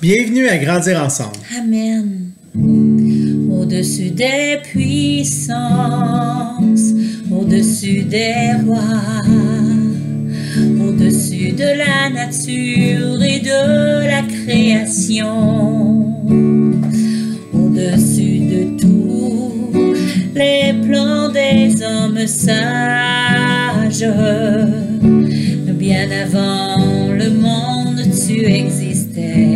Bienvenue à Grandir ensemble. Amen. Au-dessus des puissances, au-dessus des rois, au-dessus de la nature et de la création, au-dessus de tous les plans des hommes sages, bien avant le monde tu existais,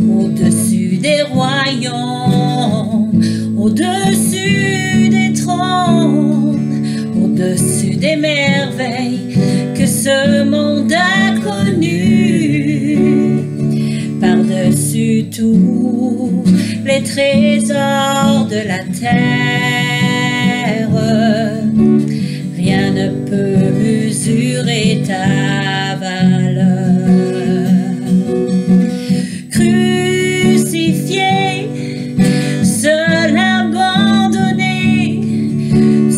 au-dessus des royaumes, au-dessus des trônes, au-dessus des merveilles que ce monde a connues, par-dessus tous les trésors de la terre, rien ne peut mesurer ta valeur. Crucifié, seul abandonné,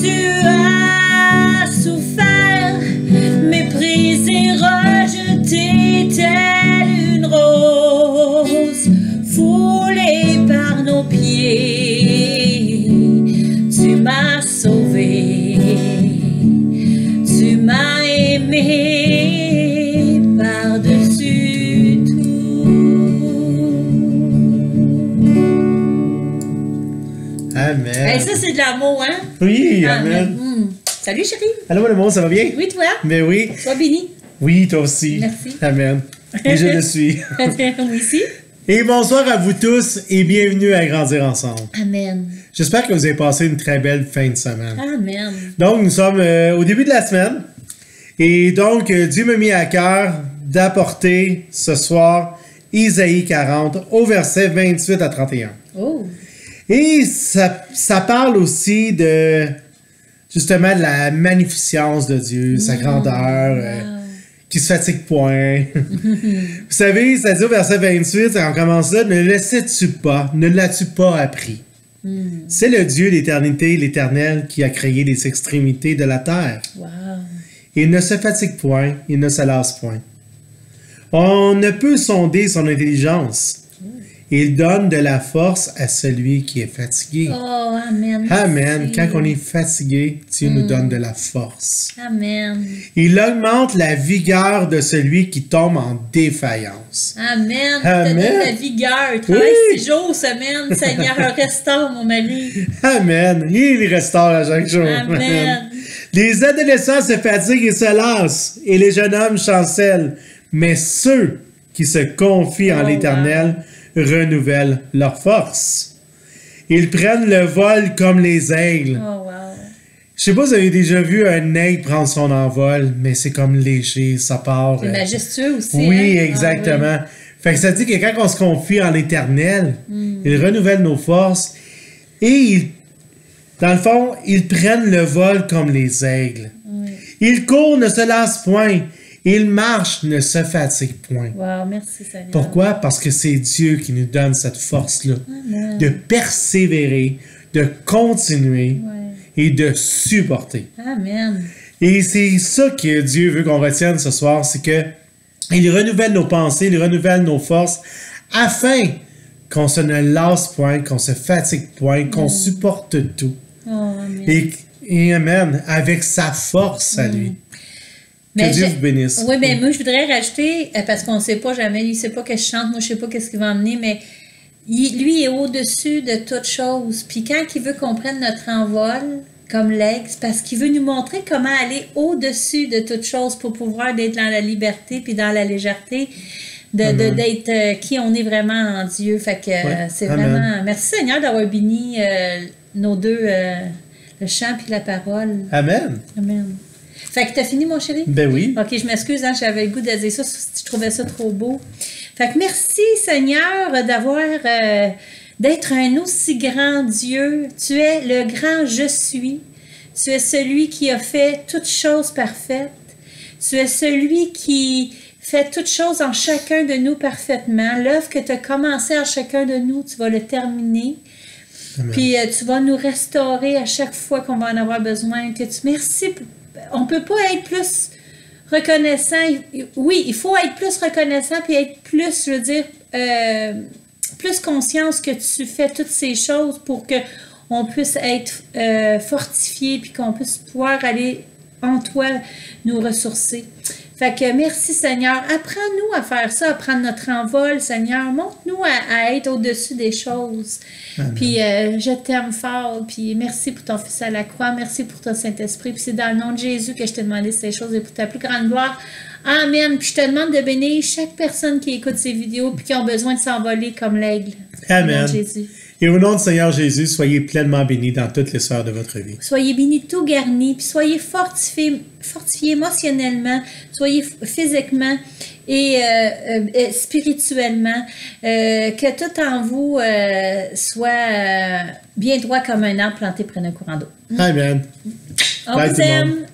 tu as souffert, méprisé, rejeté, telle une rose, foulée par nos pieds. Tu m'as sauvé, tu m'as aimé par-dessus tout. Amen. Hey, ça, c'est de l'amour, hein? Oui, amen. Salut, chérie. Allô, le monde, ça va bien? Oui, toi? Mais oui. Sois béni. Oui, toi aussi. Merci. Amen. Et je le suis. Moi aussi. Et bonsoir à vous tous et bienvenue à Grandir ensemble. Amen. J'espère que vous avez passé une très belle fin de semaine. Amen. Donc, nous sommes au début de la semaine. Et donc, Dieu m'a mis à cœur d'apporter ce soir Isaïe 40 au verset 28 à 31. Oh. Et ça parle aussi de, justement, de la magnificence de Dieu, sa grandeur, qui se fatigue point. Vous savez, ça dit au verset 28, on commence là, ne le sais-tu pas, ne l'as-tu pas appris? C'est le Dieu d'éternité, l'Éternel, qui a créé les extrémités de la terre. Wow. Il ne se fatigue point, il ne se lasse point. On ne peut sonder son intelligence. Il donne de la force à celui qui est fatigué. Oh, amen. Amen. Merci. Quand on est fatigué, Dieu nous donne de la force. Amen. Il augmente la vigueur de celui qui tombe en défaillance. Amen. Amen. Te donne la vigueur. Travaille Oui. 6 jours semaine. Seigneur, restaure mon mari. Amen. Il restaure à chaque jour. Amen. Les adolescents se fatiguent et se lassent, et les jeunes hommes chancellent. Mais ceux qui se confient en l'Éternel renouvellent leur force. Ils prennent le vol comme les aigles. Oh, wow. Je sais pas si vous avez déjà vu un aigle prendre son envol, mais c'est comme léger, ça part. C'est majestueux aussi. Oui, hein? exactement. Ah, Fait que ça dit que quand on se confie en l'Éternel, il renouvelle nos forces et dans le fond, ils prennent le vol comme les aigles. oui. Ils courent, ne se lassent point. Ils marchent, ne se fatiguent point. Wow, merci Seigneur. Pourquoi? Parce que c'est Dieu qui nous donne cette force-là Amen. de persévérer, de continuer Ouais. et de supporter. Amen. Et c'est ça que Dieu veut qu'on retienne ce soir, c'est que il renouvelle nos pensées, il renouvelle nos forces, afin qu'on se ne lasse point, qu'on se fatigue point, qu'on supporte tout. Oh, amen. Et amen, avec sa force à lui. Que Dieu vous bénisse. Oui, bien, moi, je voudrais rajouter, parce qu'on ne sait pas jamais, il ne sait pas que je chante, moi, je ne sais pas qu'est-ce qu'il va emmener, mais lui est au-dessus de toute chose. Puis quand il veut qu'on prenne notre envol, comme l'aigle, c'est parce qu'il veut nous montrer comment aller au-dessus de toute chose pour pouvoir être dans la liberté puis dans la légèreté d'être qui on est vraiment en Dieu. Fait que c'est Amen. vraiment... Merci Seigneur d'avoir béni nos deux, le chant puis la parole. Amen. Amen. Fait que t'as fini, mon chéri? Ben oui. OK, je m'excuse, hein, j'avais le goût de dire ça, je trouvais ça trop beau. Fait que merci, Seigneur, d'être un aussi grand Dieu. Tu es le grand je suis. Tu es celui qui a fait toutes choses parfaites. Tu es celui qui fait toutes choses en chacun de nous parfaitement. L'œuvre que tu as commencé en chacun de nous, tu vas le terminer. Amen. Puis tu vas nous restaurer à chaque fois qu'on va en avoir besoin. Merci. On ne peut pas être plus reconnaissant. Oui, il faut être plus reconnaissant puis être plus, je veux dire, plus conscience que tu fais toutes ces choses pour que on puisse être fortifié puis qu'on puisse pouvoir aller en toi nous ressourcer. Fait que merci Seigneur. Apprends-nous à faire ça, à prendre notre envol, Seigneur. Montre-nous à être au-dessus des choses. Amen. Puis je t'aime fort. Puis merci pour ton Fils à la croix. Merci pour ton Saint-Esprit. Puis c'est dans le nom de Jésus que je t'ai demandé ces choses et pour ta plus grande gloire. Amen. Puis je te demande de bénir chaque personne qui écoute ces vidéos puis qui ont besoin de s'envoler comme l'aigle. Amen. Au nom de Jésus. Et au nom du Seigneur Jésus, soyez pleinement bénis dans toutes les sphères de votre vie. Soyez bénis, tout garnis, puis soyez fortifiés émotionnellement, soyez physiquement et spirituellement, que tout en vous soit bien droit comme un arbre planté près d'un courant d'eau. Amen. On vous aime.